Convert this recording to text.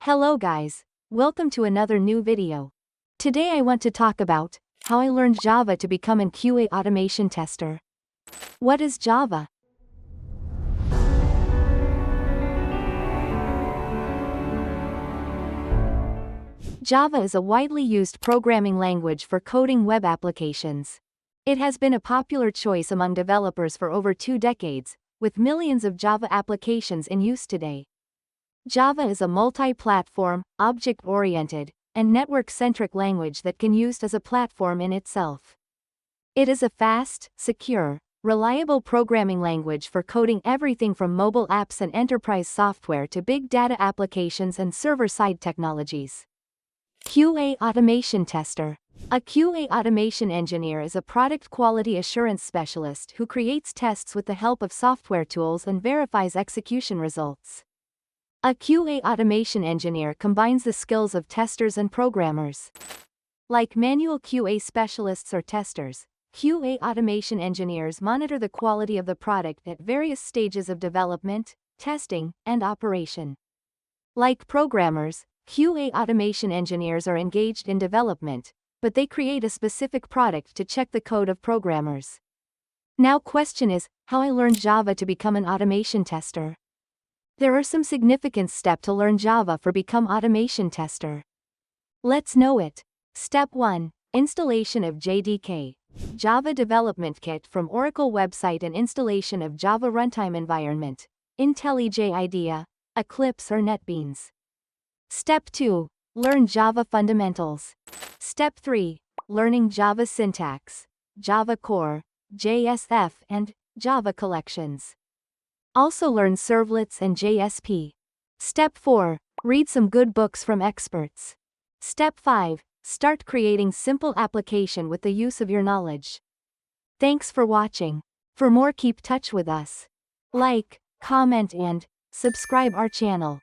Hello guys, welcome to another new video. Today I want to talk about how I learned Java to become an QA automation tester. What is Java? Java is a widely used programming language for coding web applications. It has been a popular choice among developers for over 2 decades, with millions of Java applications in use today. Java is a multi-platform, object-oriented, and network-centric language that can be used as a platform in itself. It is a fast, secure, reliable programming language for coding everything from mobile apps and enterprise software to big data applications and server-side technologies. QA automation tester. A QA automation engineer is a product quality assurance specialist who creates tests with the help of software tools and verifies execution results. A QA automation engineer combines the skills of testers and programmers. Like manual QA specialists or testers, QA automation engineers monitor the quality of the product at various stages of development, testing, and operation. Like programmers, QA automation engineers are engaged in development, but they create a specific product to check the code of programmers. Now question is, how I learned Java to become an automation tester. There are some significant steps to learn Java for become automation tester. Let's know it. Step 1. Installation of JDK. Java Development Kit from Oracle website and installation of Java Runtime Environment, IntelliJ IDEA, Eclipse or NetBeans. Step 2. Learn Java Fundamentals. Step 3. Learning Java Syntax, Java Core, JSF and Java Collections. Also learn servlets and JSP. Step 4. Read some good books from experts. Step 5. Start creating simple application with the use of your knowledge. Thanks for watching. For more keep touch with us. Like, comment and subscribe our channel.